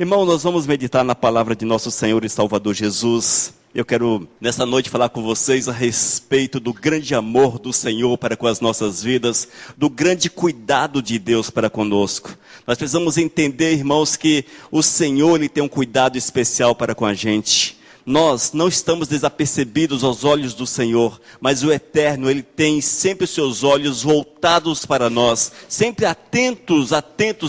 Irmão, nós vamos meditar na palavra de nosso Senhor e Salvador Jesus. Eu quero, nessa noite, falar com vocês a respeito do grande amor do Senhor para com as nossas vidas, do grande cuidado de Deus para conosco. Nós precisamos entender, irmãos, que o Senhor ele tem um cuidado especial para com a gente. Nós não estamos desapercebidos aos olhos do Senhor, mas o Eterno, Ele tem sempre os seus olhos voltados para nós, sempre atentos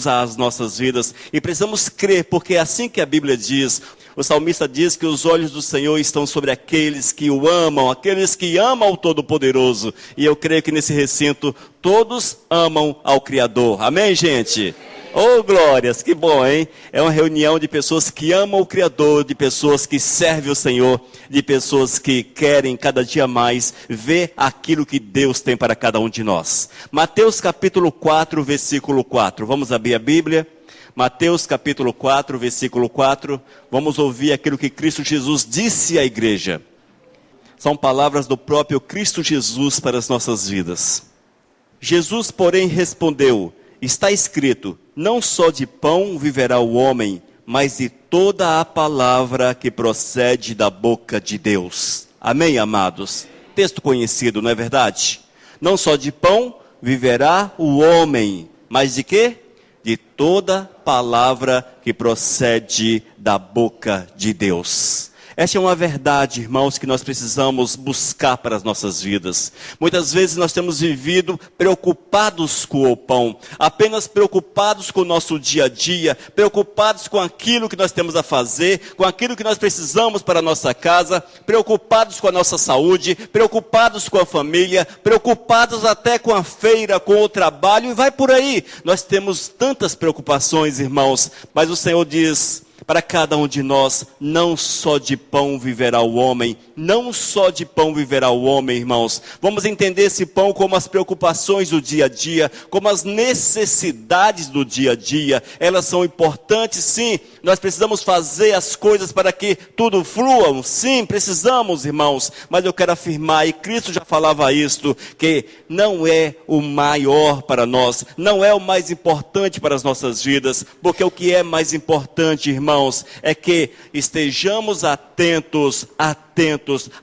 às nossas vidas, e precisamos crer, porque é assim que a Bíblia diz. O salmista diz que os olhos do Senhor estão sobre aqueles que o amam, aqueles que amam o Todo-Poderoso, e eu creio que nesse recinto todos amam ao Criador, amém, gente? Oh, glórias, que bom, hein? É uma reunião de pessoas que amam o Criador, de pessoas que servem o Senhor, de pessoas que querem cada dia mais ver aquilo que Deus tem para cada um de nós. Mateus capítulo 4, versículo 4. Vamos abrir a Bíblia. Mateus capítulo 4, versículo 4. Vamos ouvir aquilo que Cristo Jesus disse à igreja. São palavras do próprio Cristo Jesus para as nossas vidas. Jesus, porém, respondeu: está escrito, não só de pão viverá o homem, mas de toda a palavra que procede da boca de Deus. Amém, amados? Texto conhecido, não é verdade? Não só de pão viverá o homem, mas de quê? De toda palavra que procede da boca de Deus. Essa é uma verdade, irmãos, que nós precisamos buscar para as nossas vidas. Muitas vezes nós temos vivido preocupados com o pão, apenas preocupados com o nosso dia a dia, preocupados com aquilo que nós temos a fazer, com aquilo que nós precisamos para a nossa casa, preocupados com a nossa saúde, preocupados com a família, preocupados até com a feira, com o trabalho, e vai por aí. Nós temos tantas preocupações, irmãos, mas o Senhor diz para cada um de nós, não só de pão viverá o homem, não só de pão viverá o homem, irmãos. Vamos entender esse pão como as preocupações do dia a dia, como as necessidades do dia a dia. Elas são importantes, sim. Nós precisamos fazer as coisas para que tudo flua, sim, precisamos, irmãos. Mas eu quero afirmar, e Cristo já falava isto, que não é o maior para nós, não é o mais importante para as nossas vidas, porque o que é mais importante, irmãos, é que estejamos atentos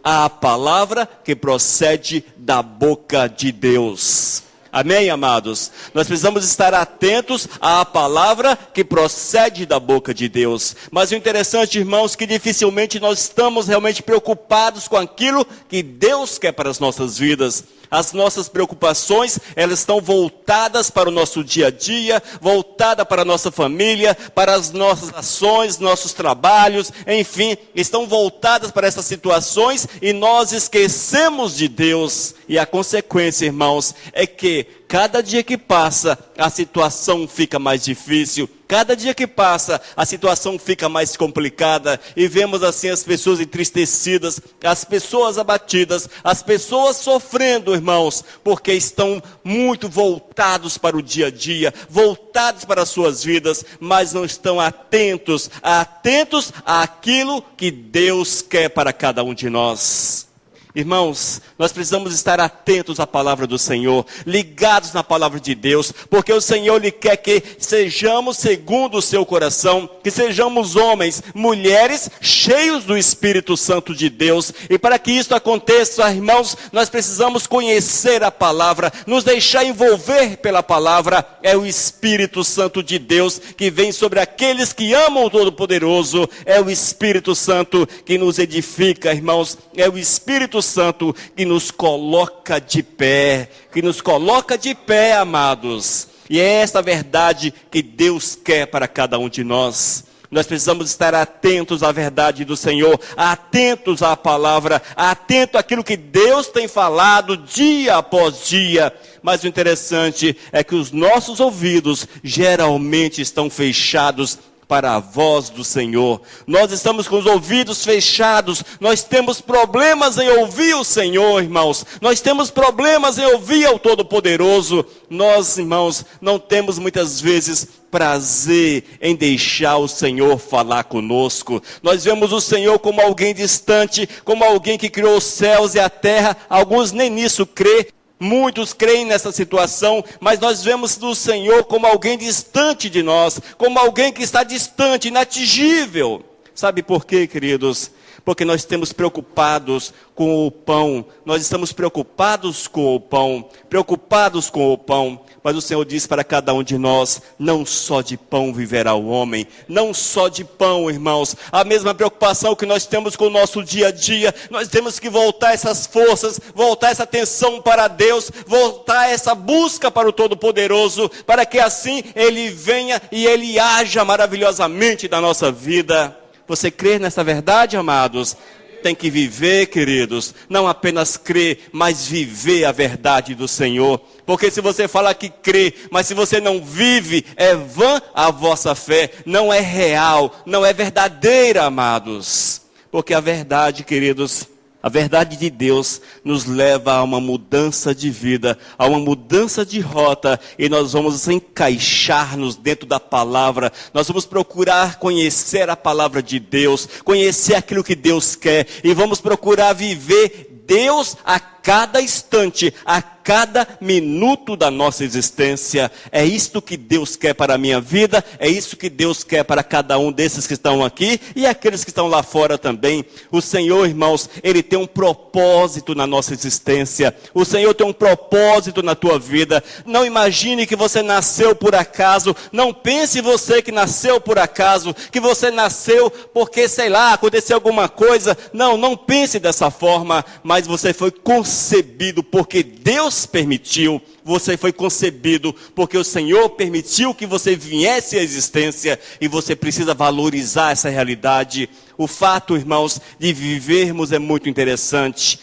à palavra que procede da boca de Deus. Amém, amados? Nós precisamos estar atentos à palavra que procede da boca de Deus. Mas o interessante, irmãos, que dificilmente nós estamos realmente preocupados com aquilo que Deus quer para as nossas vidas. As nossas preocupações, elas estão voltadas para o nosso dia a dia, voltada para a nossa família, para as nossas ações, nossos trabalhos, enfim, estão voltadas para essas situações e nós esquecemos de Deus. E a consequência, irmãos, é que cada dia que passa, a situação fica mais difícil. Cada dia que passa, a situação fica mais complicada. E vemos assim as pessoas entristecidas, as pessoas abatidas, as pessoas sofrendo, irmãos, porque estão muito voltados para o dia a dia, voltados para as suas vidas, mas não estão atentos àquilo que Deus quer para cada um de nós. Irmãos, nós precisamos estar atentos à palavra do Senhor, ligados na palavra de Deus, porque o Senhor Ele quer que sejamos segundo o seu coração, que sejamos homens, mulheres, cheios do Espírito Santo de Deus. E para que isso aconteça, irmãos, nós precisamos conhecer a palavra, nos deixar envolver pela palavra. É o Espírito Santo de Deus que vem sobre aqueles que amam o Todo-Poderoso. É o Espírito Santo que nos edifica, irmãos. É o Espírito Santo que nos coloca de pé, amados. E é esta verdade que Deus quer para cada um de nós. Nós precisamos estar atentos à verdade do Senhor, atentos à palavra, atentos àquilo que Deus tem falado dia após dia. Mas o interessante é que os nossos ouvidos geralmente estão fechados para a voz do Senhor. Nós estamos com os ouvidos fechados, nós temos problemas em ouvir o Senhor, irmãos. Nós temos problemas em ouvir ao Todo-Poderoso. Nós, irmãos, não temos muitas vezes prazer em deixar o Senhor falar conosco. Nós vemos o Senhor como alguém distante, como alguém que criou os céus e a terra. Alguns nem nisso crê. Muitos creem nessa situação, mas nós vemos o Senhor como alguém distante de nós, como alguém que está distante, inatingível. Sabe por quê, queridos? Porque nós estamos preocupados com o pão, nós estamos preocupados com o pão, mas o Senhor diz para cada um de nós, não só de pão viverá o homem, não só de pão, irmãos, a mesma preocupação que nós temos com o nosso dia a dia, nós temos que voltar essas forças, voltar essa atenção para Deus, voltar essa busca para o Todo-Poderoso, para que assim Ele venha e Ele haja maravilhosamente na nossa vida. Você crê nessa verdade, amados? Tem que viver, queridos, não apenas crer, mas viver a verdade do Senhor. Porque se você fala que crê, mas se você não vive, é vã a vossa fé, não é real, não é verdadeira, amados. Porque a verdade, queridos, a verdade de Deus nos leva a uma mudança de vida, a uma mudança de rota, e nós vamos encaixar-nos dentro da palavra, nós vamos procurar conhecer a palavra de Deus, conhecer aquilo que Deus quer, e vamos procurar viver Deus a cada instante, a cada minuto da nossa existência. É isto que Deus quer para a minha vida, é isso que Deus quer para cada um desses que estão aqui e aqueles que estão lá fora também. O Senhor, irmãos, Ele tem um propósito na nossa existência. O Senhor tem um propósito na tua vida. Não imagine que você nasceu por acaso, não pense você que nasceu por acaso, que você nasceu porque, sei lá, aconteceu alguma coisa. Não pense dessa forma, mas você foi concebido porque Deus permitiu, você foi concebido porque o Senhor permitiu que você viesse à existência, e você precisa valorizar essa realidade. O fato, irmãos, de vivermos é muito interessante,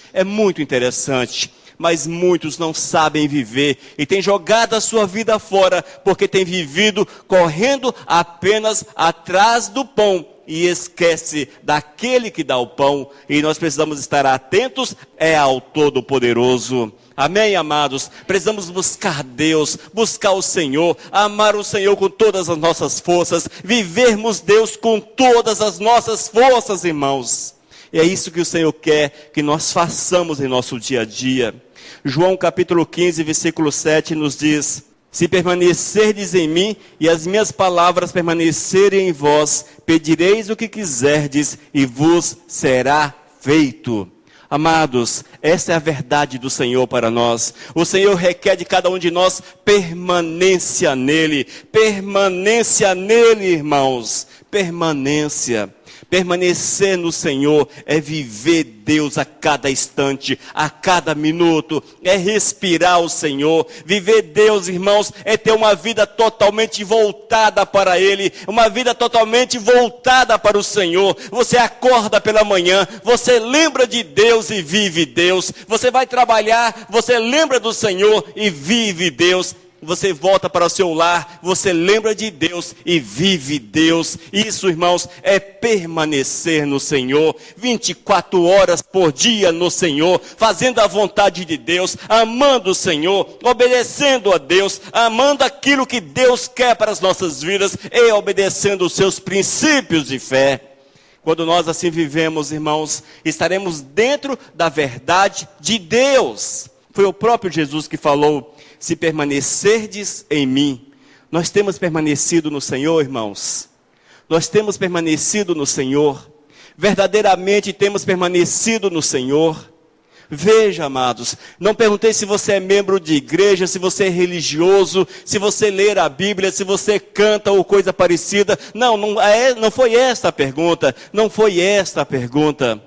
mas muitos não sabem viver e têm jogado a sua vida fora, porque têm vivido correndo apenas atrás do pão, e esquece daquele que dá o pão, e nós precisamos estar atentos ao Todo-Poderoso. Amém, amados? Precisamos buscar Deus, buscar o Senhor, amar o Senhor com todas as nossas forças, vivermos Deus com todas as nossas forças, irmãos. E é isso que o Senhor quer que nós façamos em nosso dia a dia. João capítulo 15, versículo 7 nos diz: se permanecerdes em mim e as minhas palavras permanecerem em vós, pedireis o que quiserdes e vos será feito. Amados, essa é a verdade do Senhor para nós. O Senhor requer de cada um de nós permanência nele, irmãos, permanência. Permanecer no Senhor é viver Deus a cada instante, a cada minuto, é respirar o Senhor. Viver Deus, irmãos, é ter uma vida totalmente voltada para Ele, uma vida totalmente voltada para o Senhor. Você acorda pela manhã, você lembra de Deus e vive Deus. Você vai trabalhar, você lembra do Senhor e vive Deus. Você volta para o seu lar, você lembra de Deus e vive Deus. Isso, irmãos, é permanecer no Senhor, 24 horas por dia no Senhor, fazendo a vontade de Deus, amando o Senhor, obedecendo a Deus, amando aquilo que Deus quer para as nossas vidas e obedecendo os seus princípios de fé. Quando nós assim vivemos, irmãos, estaremos dentro da verdade de Deus. Foi o próprio Jesus que falou: se permanecerdes em mim. Nós temos permanecido no Senhor, irmãos. Nós temos permanecido no Senhor. Verdadeiramente temos permanecido no Senhor. Veja, amados, não perguntei se você é membro de igreja, se você é religioso, se você lê a Bíblia, se você canta ou coisa parecida. Não foi esta a pergunta. Não foi esta a pergunta.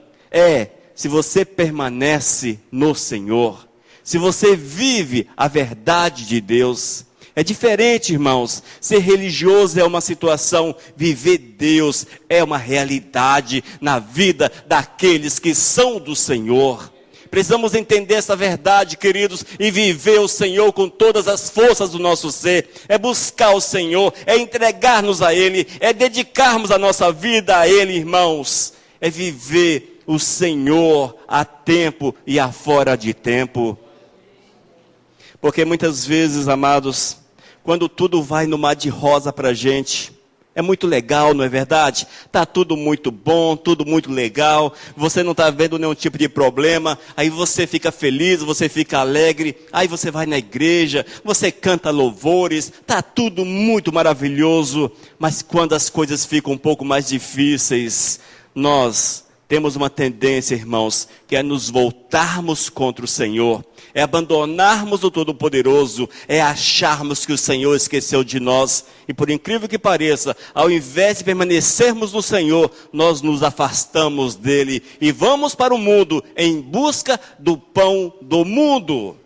Se você permanece no Senhor. Se você vive a verdade de Deus. É diferente, irmãos. Ser religioso é uma situação, viver Deus é uma realidade na vida daqueles que são do Senhor. Precisamos entender essa verdade, queridos, e viver o Senhor com todas as forças do nosso ser. É buscar o Senhor, é entregar-nos a Ele, é dedicarmos a nossa vida a Ele, irmãos. É viver o Senhor a tempo e a fora de tempo. Porque muitas vezes, amados, quando tudo vai no mar de rosa para a gente, É muito legal, não é verdade? Está tudo muito bom, tudo muito legal. Você não está vendo nenhum tipo de problema. Aí você fica feliz, você fica alegre. Aí você vai na igreja, você canta louvores. Está tudo muito maravilhoso. Mas quando as coisas ficam um pouco mais difíceis, nós temos uma tendência, irmãos, que é nos voltarmos contra o Senhor. É abandonarmos o Todo-Poderoso, é acharmos que o Senhor esqueceu de nós. E por incrível que pareça, ao invés de permanecermos no Senhor, nós nos afastamos dele e vamos para o mundo em busca do pão do mundo.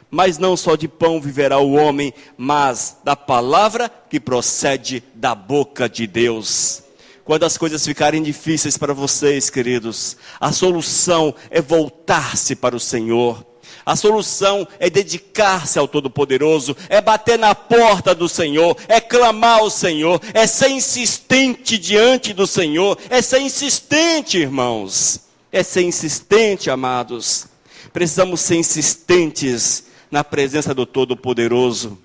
Mas não só de pão viverá o homem, mas da palavra que procede da boca de Deus. Quando as coisas ficarem difíceis para vocês, queridos, a solução é voltar-se para o Senhor. A solução é dedicar-se ao Todo-Poderoso, é bater na porta do Senhor, é clamar ao Senhor, é ser insistente diante do Senhor, é ser insistente, irmãos, é ser insistente, amados. Precisamos ser insistentes na presença do Todo-Poderoso.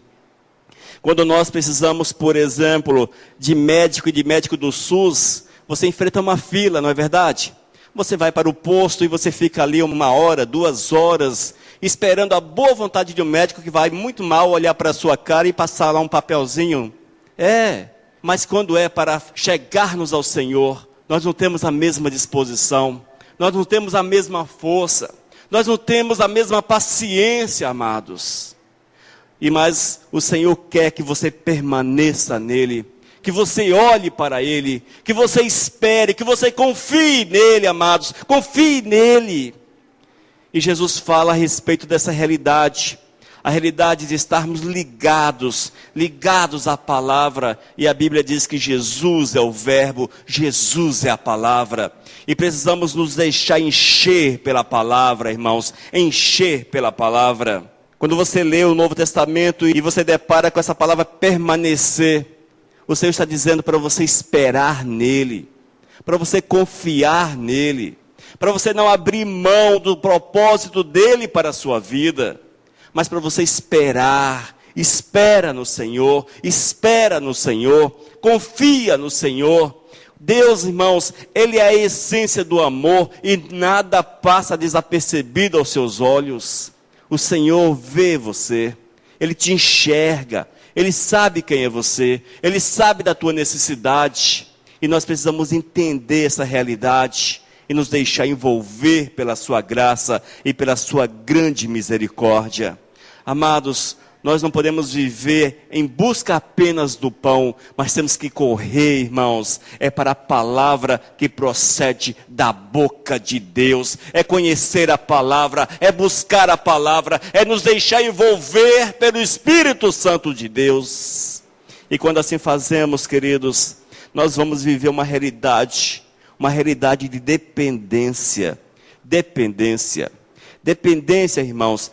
Quando nós precisamos, por exemplo, de médico e de médico do SUS, você enfrenta uma fila, não é verdade? Você vai para o posto e você fica ali 1 hora, 2 horas, esperando a boa vontade de um médico que vai muito mal olhar para a sua cara e passar lá um papelzinho. Mas quando é para chegarmos ao Senhor, nós não temos a mesma disposição, nós não temos a mesma força, nós não temos a mesma paciência, amados. Mas o Senhor quer que você permaneça nele, que você olhe para ele, que você espere, que você confie nele, amados, confie nele. E Jesus fala a respeito dessa realidade, a realidade de estarmos ligados à palavra. E a Bíblia diz que Jesus é o verbo, Jesus é a palavra. E precisamos nos deixar encher pela palavra, irmãos, encher pela palavra. Quando você lê o Novo Testamento e você depara com essa palavra permanecer, o Senhor está dizendo para você esperar nele, para você confiar nele, para você não abrir mão do propósito dele para a sua vida, mas para você espera no Senhor, confia no Senhor. Deus, irmãos, ele é a essência do amor e nada passa desapercebido aos seus olhos. O Senhor vê você, ele te enxerga, ele sabe quem é você, ele sabe da tua necessidade. E nós precisamos entender essa realidade e nos deixar envolver pela sua graça e pela sua grande misericórdia. Amados, nós não podemos viver em busca apenas do pão, mas temos que correr, irmãos, para a palavra que procede da boca de Deus, é conhecer a palavra, é buscar a palavra, é nos deixar envolver pelo Espírito Santo de Deus. E quando assim fazemos, queridos, nós vamos viver uma realidade de dependência. Dependência, irmãos,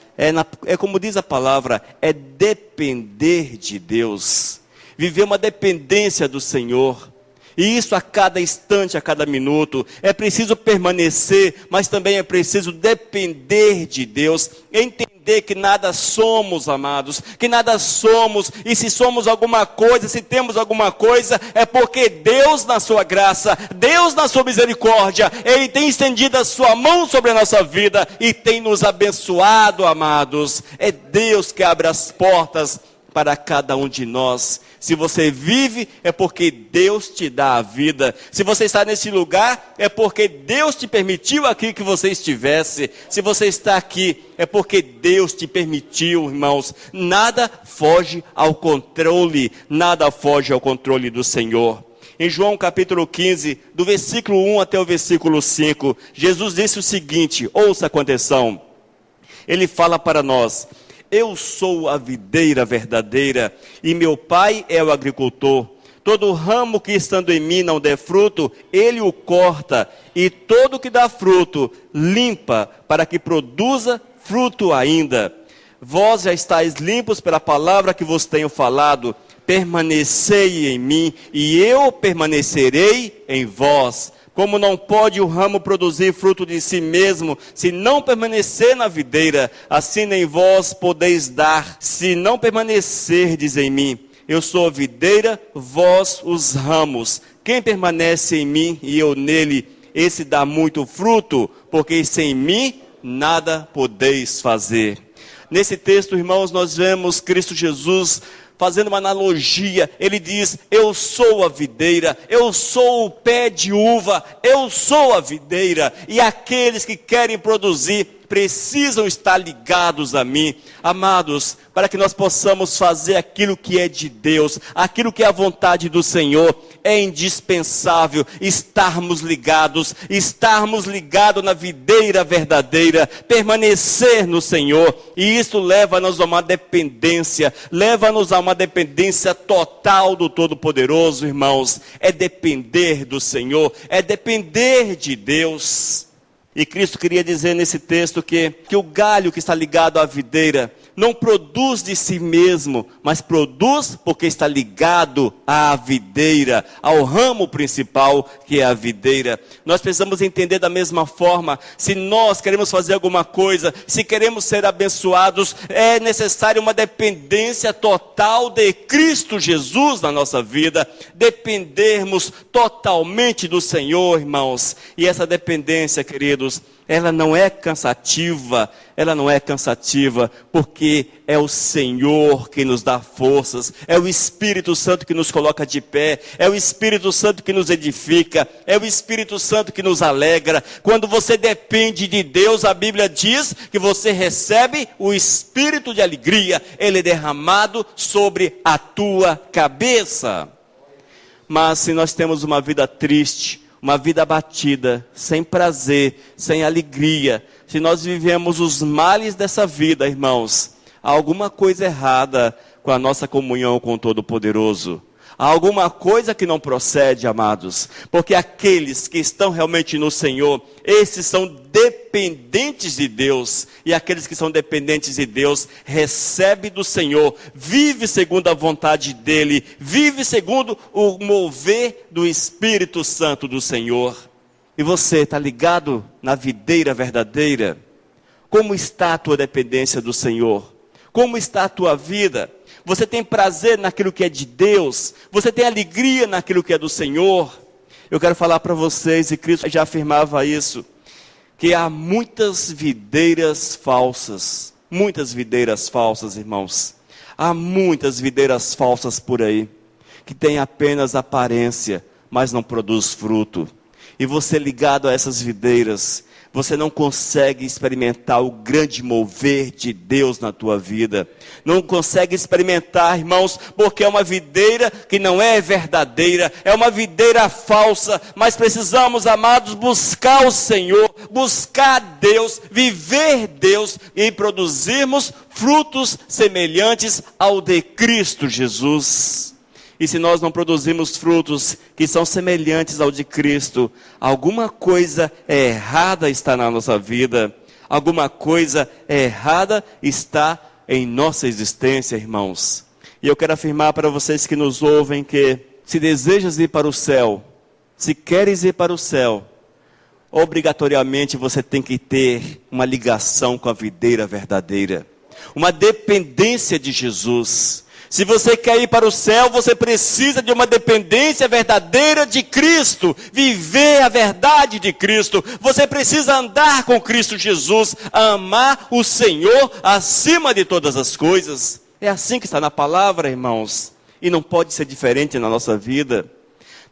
é como diz a palavra, é depender de Deus. Viver uma dependência do Senhor. E isso a cada instante, a cada minuto. É preciso permanecer, mas também é preciso depender de Deus. Entender que nada somos, amados. Que nada somos. E se somos alguma coisa, se temos alguma coisa, é porque Deus na sua graça, Deus na sua misericórdia, Ele tem estendido a sua mão sobre a nossa vida e tem nos abençoado, amados. É Deus que abre as portas para cada um de nós. Se você vive, é porque Deus te dá a vida. Se você está nesse lugar, é porque Deus te permitiu aqui que você estivesse. Se você está aqui, é porque Deus te permitiu, irmãos. Nada foge ao controle do Senhor. Em João capítulo 15, do versículo 1 até o versículo 5, Jesus disse o seguinte, ouça com atenção. Ele fala para nós: eu sou a videira verdadeira, e meu pai é o agricultor. Todo ramo que estando em mim não der fruto, ele o corta, e todo que dá fruto, limpa, para que produza fruto ainda. Vós já estáis limpos pela palavra que vos tenho falado. Permanecei em mim, e eu permanecerei em vós. Como não pode o ramo produzir fruto de si mesmo, se não permanecer na videira, assim nem vós podeis dar, se não permanecerdes em mim. Eu sou a videira, vós os ramos. Quem permanece em mim e eu nele, esse dá muito fruto, porque sem mim nada podeis fazer. Nesse texto, irmãos, nós vemos Cristo Jesus fazendo uma analogia. Ele diz: eu sou a videira, eu sou o pé de uva, eu sou a videira, e aqueles que querem produzir precisam estar ligados a mim. Amados, para que nós possamos fazer aquilo que é de Deus, aquilo que é a vontade do Senhor, é indispensável estarmos ligados na videira verdadeira, permanecer no Senhor, e isso leva-nos a uma dependência, total do Todo-Poderoso, irmãos. É depender do Senhor, é depender de Deus. E Cristo queria dizer nesse texto que o galho que está ligado à videira não produz de si mesmo, mas produz porque está ligado à videira, ao ramo principal que é a videira. Nós precisamos entender da mesma forma: se nós queremos fazer alguma coisa, se queremos ser abençoados, é necessário uma dependência total de Cristo Jesus na nossa vida, dependermos totalmente do Senhor, irmãos. E essa dependência, queridos, ela não é cansativa, porque é o Senhor que nos dá forças, é o Espírito Santo que nos coloca de pé, é o Espírito Santo que nos edifica, é o Espírito Santo que nos alegra. Quando você depende de Deus, a Bíblia diz que você recebe o Espírito de alegria, ele é derramado sobre a tua cabeça. Mas se nós temos uma vida triste, uma vida abatida, sem prazer, sem alegria, se nós vivemos os males dessa vida, irmãos, há alguma coisa errada com a nossa comunhão com o Todo-Poderoso. Há alguma coisa que não procede, amados, porque aqueles que estão realmente no Senhor, esses são dependentes de Deus, e aqueles que são dependentes de Deus, recebe do Senhor, vive segundo a vontade dEle, vive segundo o mover do Espírito Santo do Senhor. E você está ligado na videira verdadeira? Como está a tua dependência do Senhor? Como está a tua vida? Você tem prazer naquilo que é de Deus? Você tem alegria naquilo que é do Senhor? Eu quero falar para vocês, e Cristo já afirmava isso, que há muitas videiras falsas, irmãos. Há muitas videiras falsas por aí, que têm apenas aparência, mas não produz fruto. E você ligado a essas videiras, você não consegue experimentar o grande mover de Deus na tua vida. Não consegue experimentar, irmãos, porque é uma videira que não é verdadeira, é uma videira falsa. Mas precisamos, amados, buscar o Senhor, buscar Deus, viver Deus e produzirmos frutos semelhantes ao de Cristo Jesus. E se nós não produzimos frutos que são semelhantes ao de Cristo, alguma coisa errada está na nossa vida, alguma coisa errada está em nossa existência, irmãos. E eu quero afirmar para vocês que nos ouvem que, se desejas ir para o céu, se queres ir para o céu, obrigatoriamente você tem que ter uma ligação com a videira verdadeira, uma dependência de Jesus. Se você quer ir para o céu, você precisa de uma dependência verdadeira de Cristo, viver a verdade de Cristo. Você precisa andar com Cristo Jesus, amar o Senhor acima de todas as coisas. É assim que está na palavra, irmãos, e não pode ser diferente na nossa vida.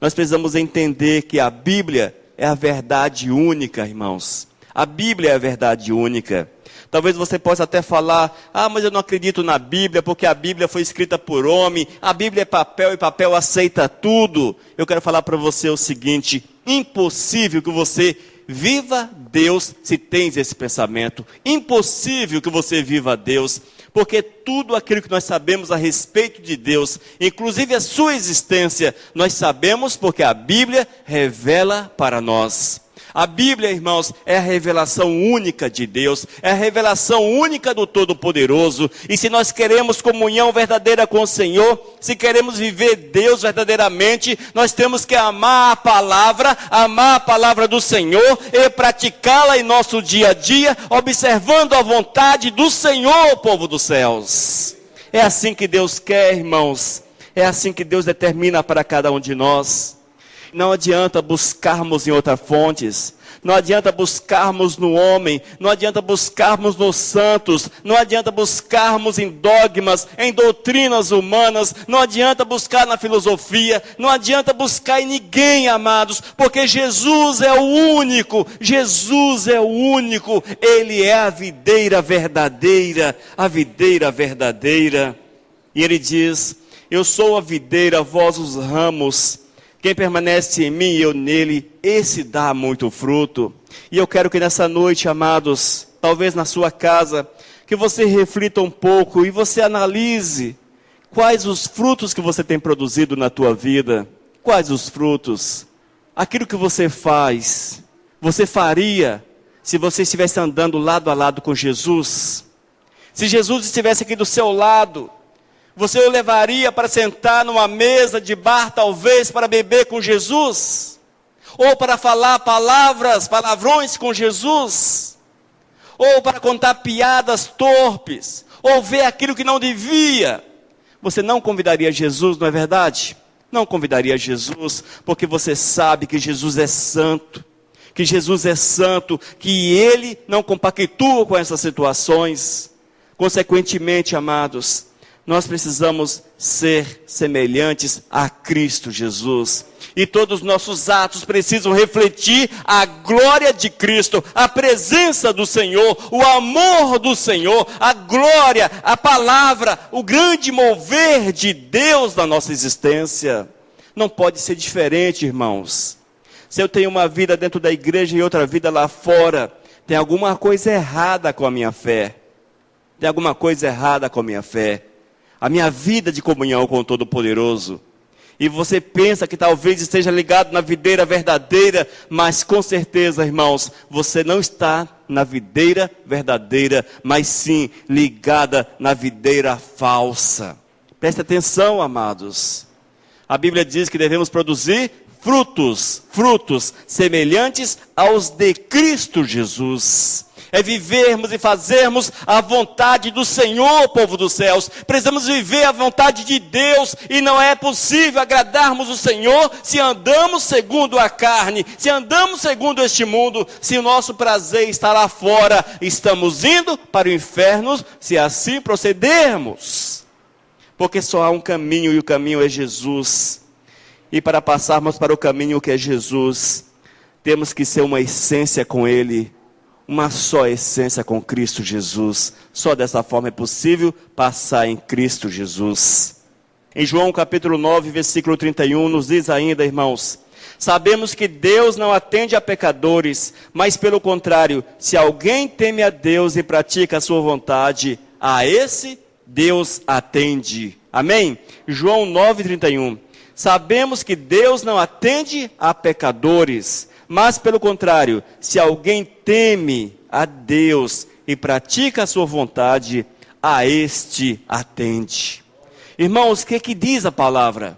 Nós precisamos entender que a Bíblia é a verdade única, irmãos. A Bíblia é a verdade única. Talvez você possa até falar: mas eu não acredito na Bíblia, porque a Bíblia foi escrita por homem, a Bíblia é papel e papel aceita tudo. Eu quero falar para você o seguinte: impossível que você viva Deus se tens esse pensamento. Impossível que você viva Deus, porque tudo aquilo que nós sabemos a respeito de Deus, inclusive a sua existência, nós sabemos porque a Bíblia revela para nós. A Bíblia, irmãos, é a revelação única de Deus, é a revelação única do Todo-Poderoso. E se nós queremos comunhão verdadeira com o Senhor, se queremos viver Deus verdadeiramente, nós temos que amar a palavra do Senhor e praticá-la em nosso dia a dia, observando a vontade do Senhor, povo dos céus. É assim que Deus quer, irmãos. É assim que Deus determina para cada um de nós. Não adianta buscarmos em outras fontes. Não adianta buscarmos no homem, não adianta buscarmos nos santos, não adianta buscarmos em dogmas, em doutrinas humanas, não adianta buscar na filosofia, não adianta buscar em ninguém, amados, porque Jesus é o único, Jesus é o único, Ele é a videira verdadeira, a videira verdadeira. E Ele diz: eu sou a videira, vós os ramos. Quem permanece em mim e eu nele, esse dá muito fruto. E eu quero que nessa noite, amados, talvez na sua casa, que você reflita um pouco e você analise quais os frutos que você tem produzido na tua vida. Quais os frutos? Aquilo que você faz, você faria se você estivesse andando lado a lado com Jesus? Se Jesus estivesse aqui do seu lado, você o levaria para sentar numa mesa de bar, talvez, para beber com Jesus? Ou para falar palavrões com Jesus? Ou para contar piadas torpes? Ou ver aquilo que não devia? Você não convidaria Jesus, não é verdade? Não convidaria Jesus, porque você sabe que Jesus é santo. Que Jesus é santo, que Ele não compactua com essas situações. Consequentemente, amados, nós precisamos ser semelhantes a Cristo Jesus. E todos os nossos atos precisam refletir a glória de Cristo, a presença do Senhor, o amor do Senhor, a glória, a palavra, o grande mover de Deus na nossa existência. Não pode ser diferente, irmãos. Se eu tenho uma vida dentro da igreja e outra vida lá fora, tem alguma coisa errada com a minha fé. Tem alguma coisa errada com a minha fé. A minha vida de comunhão com o Todo-Poderoso. E você pensa que talvez esteja ligado na videira verdadeira, mas com certeza, irmãos, você não está na videira verdadeira, mas sim ligada na videira falsa. Preste atenção, amados. A Bíblia diz que devemos produzir frutos semelhantes aos de Cristo Jesus. É vivermos e fazermos a vontade do Senhor, povo dos céus. Precisamos viver a vontade de Deus. E não é possível agradarmos o Senhor se andamos segundo a carne. Se andamos segundo este mundo. Se o nosso prazer está lá fora. Estamos indo para o inferno se assim procedermos. Porque só há um caminho e o caminho é Jesus. E para passarmos para o caminho que é Jesus, temos que ser uma essência com Ele. Uma só essência com Cristo Jesus. Só dessa forma é possível passar em Cristo Jesus. Em João capítulo 9, versículo 31, nos diz ainda, irmãos: sabemos que Deus não atende a pecadores, mas pelo contrário, se alguém teme a Deus e pratica a sua vontade, a esse Deus atende. Amém? João 9, 31. Sabemos que Deus não atende a pecadores, mas pelo contrário, se alguém teme a Deus e pratica a sua vontade, a este atende. Irmãos, o que diz a palavra?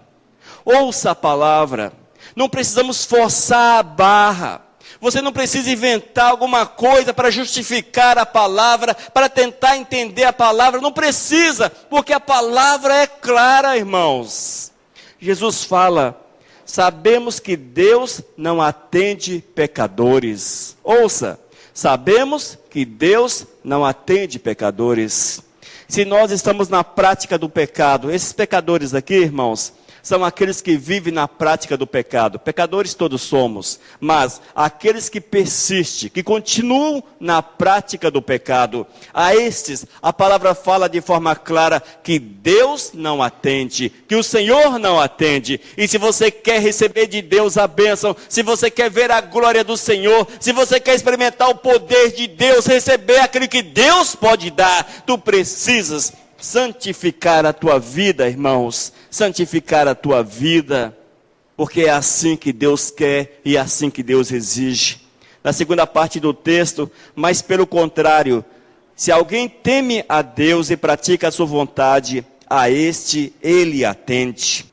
Ouça a palavra. Não precisamos forçar a barra. Você não precisa inventar alguma coisa para justificar a palavra, para tentar entender a palavra. Não precisa, porque a palavra é clara, irmãos. Jesus fala: sabemos que Deus não atende pecadores. Ouça, sabemos que Deus não atende pecadores. Se nós estamos na prática do pecado, esses pecadores aqui, irmãos, são aqueles que vivem na prática do pecado. Pecadores todos somos, mas aqueles que persistem, que continuam na prática do pecado, a estes a palavra fala de forma clara que Deus não atende, que o Senhor não atende. E se você quer receber de Deus a bênção, se você quer ver a glória do Senhor, se você quer experimentar o poder de Deus, receber aquilo que Deus pode dar, tu precisas santificar a tua vida, irmãos. Santificar a tua vida, porque é assim que Deus quer e é assim que Deus exige. Na segunda parte do texto: mas pelo contrário, se alguém teme a Deus e pratica a sua vontade, a este Ele atende.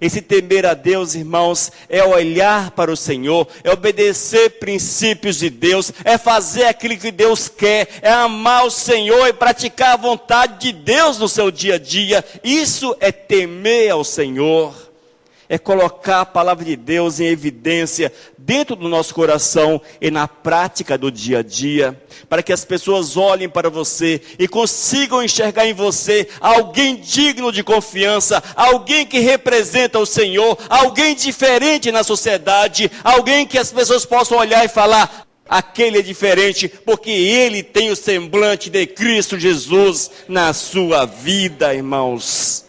Esse temer a Deus, irmãos, é olhar para o Senhor, é obedecer princípios de Deus, é fazer aquilo que Deus quer, é amar o Senhor e praticar a vontade de Deus no seu dia a dia. Isso é temer ao Senhor, é colocar a palavra de Deus em evidência dentro do nosso coração e na prática do dia a dia, para que as pessoas olhem para você e consigam enxergar em você alguém digno de confiança, alguém que representa o Senhor, alguém diferente na sociedade, alguém que as pessoas possam olhar e falar: aquele é diferente, porque ele tem o semblante de Cristo Jesus na sua vida, irmãos.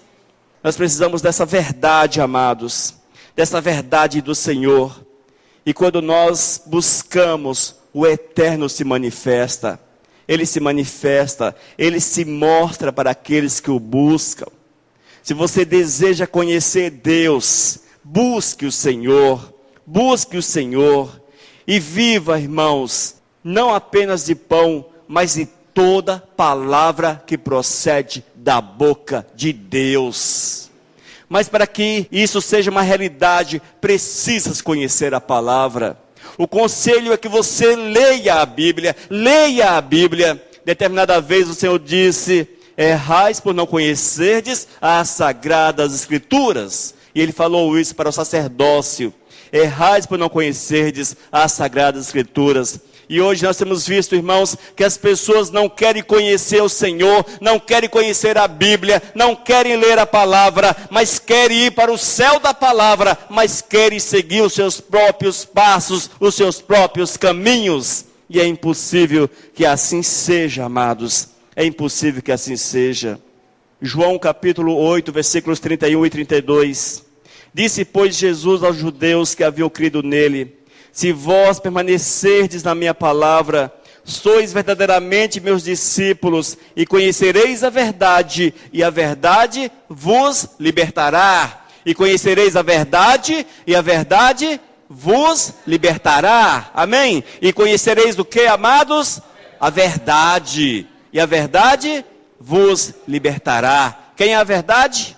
Nós precisamos dessa verdade, amados, dessa verdade do Senhor. E quando nós buscamos, o Eterno se manifesta. Ele se manifesta, Ele se mostra para aqueles que o buscam. Se você deseja conhecer Deus, busque o Senhor e viva, irmãos, não apenas de pão, mas de toda palavra que procede da boca de Deus. Mas para que isso seja uma realidade, precisas conhecer a palavra. O conselho é que você leia a Bíblia. Determinada vez o Senhor disse: errais por não conhecerdes as sagradas escrituras. E Ele falou isso para o sacerdócio: errais por não conhecerdes as sagradas escrituras. E hoje nós temos visto, irmãos, que as pessoas não querem conhecer o Senhor, não querem conhecer a Bíblia, não querem ler a palavra, mas querem ir para o céu da palavra, mas querem seguir os seus próprios passos, os seus próprios caminhos. E é impossível que assim seja, amados. É impossível que assim seja. João capítulo 8, versículos 31 e 32. Disse, pois, Jesus aos judeus que haviam crido nele: se vós permanecerdes na minha palavra, sois verdadeiramente meus discípulos, e conhecereis a verdade, e a verdade vos libertará. E conhecereis a verdade, e a verdade vos libertará. Amém? E conhecereis do que, amados? A verdade. E a verdade vos libertará. Quem é a verdade?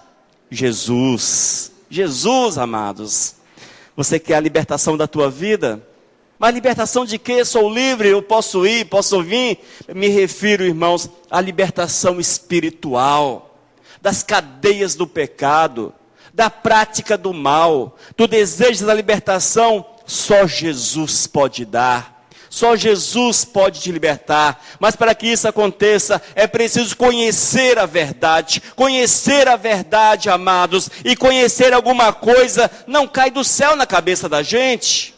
Jesus. Jesus, amados. Você quer a libertação da tua vida? Mas libertação de quê? Sou livre, eu posso ir, posso vir. Me refiro, irmãos, à libertação espiritual, das cadeias do pecado, da prática do mal. Tu desejas a libertação? Só Jesus pode dar. Só Jesus pode te libertar. Mas para que isso aconteça, é preciso conhecer a verdade. Conhecer a verdade, amados. E conhecer alguma coisa não cai do céu na cabeça da gente.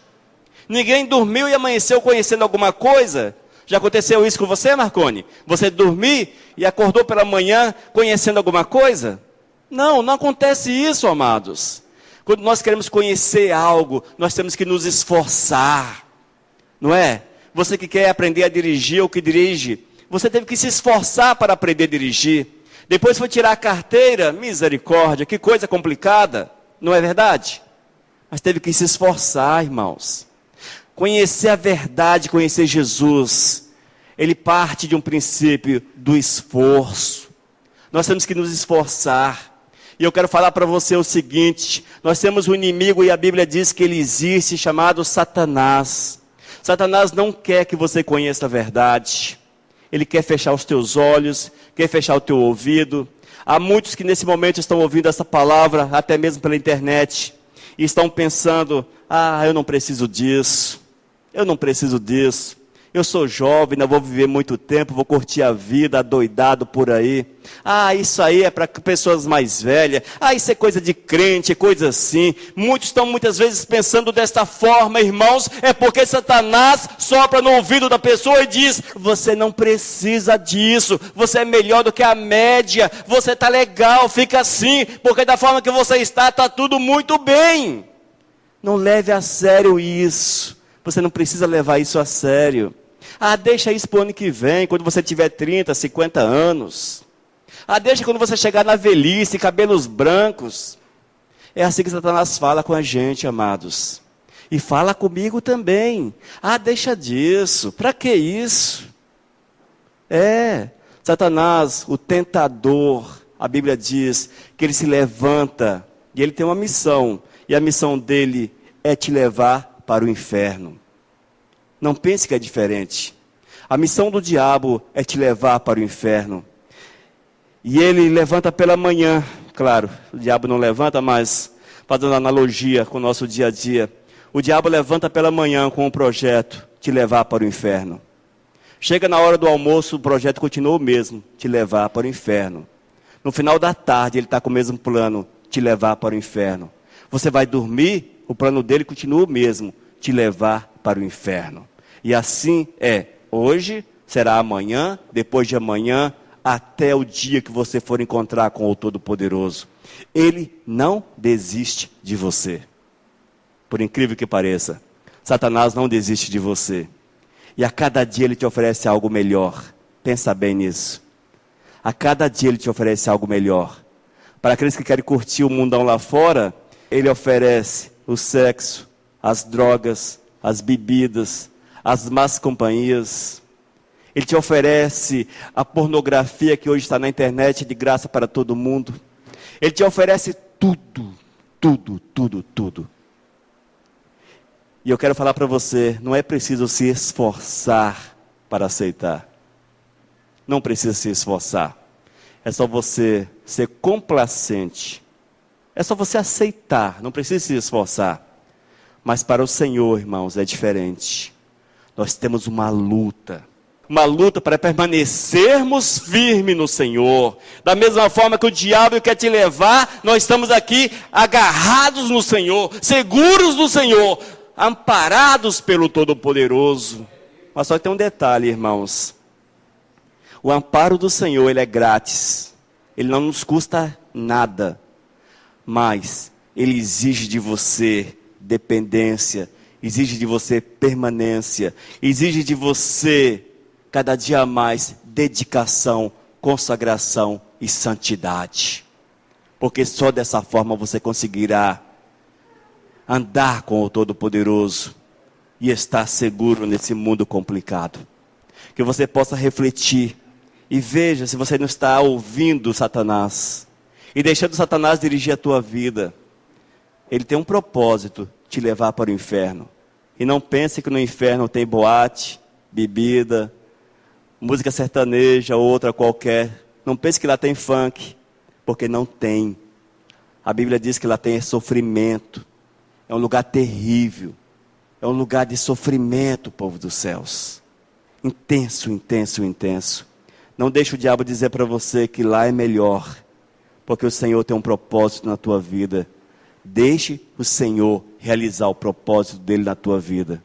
Ninguém dormiu e amanheceu conhecendo alguma coisa. Já aconteceu isso com você, Marconi? Você dormiu e acordou pela manhã conhecendo alguma coisa? Não, não acontece isso, amados. Quando nós queremos conhecer algo, nós temos que nos esforçar. Não é? Você que quer aprender a dirigir ou que dirige, você teve que se esforçar para aprender a dirigir. Depois foi tirar a carteira, misericórdia, que coisa complicada, não é verdade? Mas teve que se esforçar, irmãos. Conhecer a verdade, conhecer Jesus, ele parte de um princípio do esforço. Nós temos que nos esforçar. E eu quero falar para você o seguinte: nós temos um inimigo e a Bíblia diz que ele existe, chamado Satanás. Satanás não quer que você conheça a verdade. Ele quer fechar os teus olhos, quer fechar o teu ouvido. Há muitos que nesse momento estão ouvindo essa palavra, até mesmo pela internet, e estão pensando: eu não preciso disso, eu sou jovem, não vou viver muito tempo, vou curtir a vida, adoidado por aí. Isso aí é para pessoas mais velhas. Isso é coisa de crente, é coisa assim. Muitos estão muitas vezes pensando desta forma, irmãos. É porque Satanás sopra no ouvido da pessoa e diz: você não precisa disso, você é melhor do que a média, você está legal, fica assim, porque da forma que você está tudo muito bem. Não leve a sério isso. Você não precisa levar isso a sério. Deixa isso para o ano que vem, quando você tiver 30, 50 anos. Deixa quando você chegar na velhice, cabelos brancos. É assim que Satanás fala com a gente, amados. E fala comigo também. Deixa disso. Para que isso? Satanás, o tentador, a Bíblia diz que ele se levanta e ele tem uma missão, e a missão dele é te levar para o inferno. Não pense que é diferente. A missão do diabo é te levar para o inferno. E ele levanta pela manhã, claro, o diabo não levanta, mas fazendo analogia com o nosso dia a dia, o diabo levanta pela manhã com um projeto, te levar para o inferno. Chega na hora do almoço, o projeto continua o mesmo, te levar para o inferno. No final da tarde, ele está com o mesmo plano, te levar para o inferno. Você vai dormir, o plano dele continua o mesmo, te levar para o inferno. E assim é, hoje, será amanhã, depois de amanhã, até o dia que você for encontrar com o Todo-Poderoso. Ele não desiste de você. Por incrível que pareça, Satanás não desiste de você. E a cada dia ele te oferece algo melhor. Pensa bem nisso. A cada dia ele te oferece algo melhor. Para aqueles que querem curtir o mundão lá fora, ele oferece o sexo, as drogas, as bebidas, as más companhias. Ele te oferece a pornografia que hoje está na internet de graça para todo mundo. Ele te oferece tudo, tudo, tudo, tudo. E eu quero falar para você, não é preciso se esforçar para aceitar. Não precisa se esforçar. É só você ser complacente. É só você aceitar, não precisa se esforçar. Mas para o Senhor, irmãos, é diferente. Nós temos uma luta para permanecermos firmes no Senhor. Da mesma forma que o diabo quer te levar, nós estamos aqui agarrados no Senhor, seguros no Senhor, amparados pelo Todo-Poderoso. Mas só tem um detalhe, irmãos. O amparo do Senhor, ele é grátis. Ele não nos custa nada. Mas ele exige de você dependência, exige de você permanência, exige de você cada dia mais dedicação, consagração e santidade. Porque só dessa forma você conseguirá andar com o Todo-Poderoso e estar seguro nesse mundo complicado. Que você possa refletir e veja se você não está ouvindo Satanás e deixando Satanás dirigir a tua vida. Ele tem um propósito, te levar para o inferno. E não pense que no inferno tem boate, bebida, música sertaneja ou outra qualquer. Não pense que lá tem funk, porque não tem. A Bíblia diz que lá tem sofrimento. É um lugar terrível. É um lugar de sofrimento, povo dos céus. Intenso, intenso, intenso. Não deixe o diabo dizer para você que lá é melhor, porque o Senhor tem um propósito na tua vida. Deixe o Senhor realizar o propósito dele na tua vida.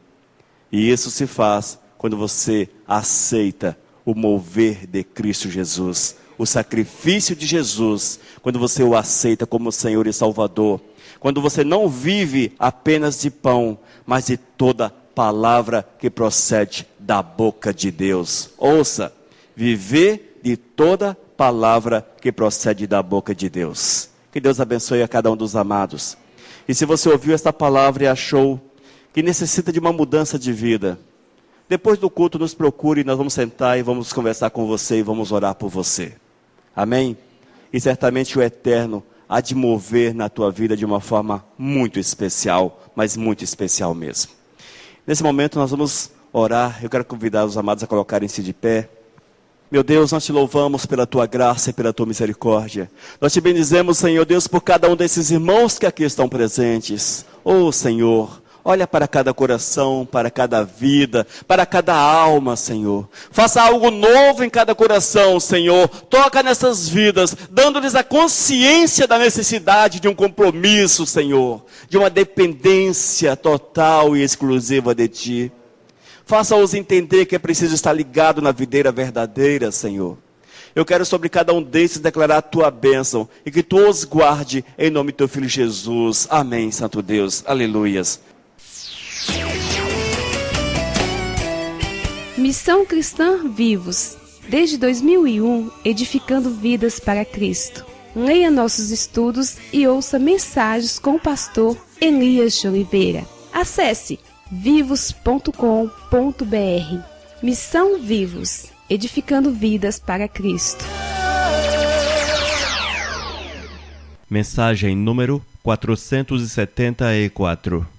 E isso se faz quando você aceita o mover de Cristo Jesus, o sacrifício de Jesus, quando você o aceita como Senhor e Salvador. Quando você não vive apenas de pão, mas de toda palavra que procede da boca de Deus. Ouça, viver de toda palavra que procede da boca de Deus. Que Deus abençoe a cada um dos amados. E se você ouviu esta palavra e achou que necessita de uma mudança de vida, depois do culto nos procure, nós vamos sentar e vamos conversar com você e vamos orar por você. Amém? E certamente o Eterno há de mover na tua vida de uma forma muito especial, mas muito especial mesmo. Nesse momento nós vamos orar. Eu quero convidar os amados a colocarem-se de pé. Meu Deus, nós te louvamos pela tua graça e pela tua misericórdia. Nós te bendizemos, Senhor Deus, por cada um desses irmãos que aqui estão presentes. Oh, Senhor, olha para cada coração, para cada vida, para cada alma, Senhor. Faça algo novo em cada coração, Senhor. Toca nessas vidas, dando-lhes a consciência da necessidade de um compromisso, Senhor. De uma dependência total e exclusiva de Ti. Faça-os entender que é preciso estar ligado na videira verdadeira, Senhor. Eu quero sobre cada um desses declarar a Tua bênção e que Tu os guarde em nome do Teu Filho Jesus. Amém, Santo Deus. Aleluias. Missão Cristã Vivos, desde 2001, edificando vidas para Cristo. Leia nossos estudos e ouça mensagens com o pastor Elias de Oliveira. Acesse vivos.com.br. Missão Vivos, edificando vidas para Cristo. Mensagem número 474.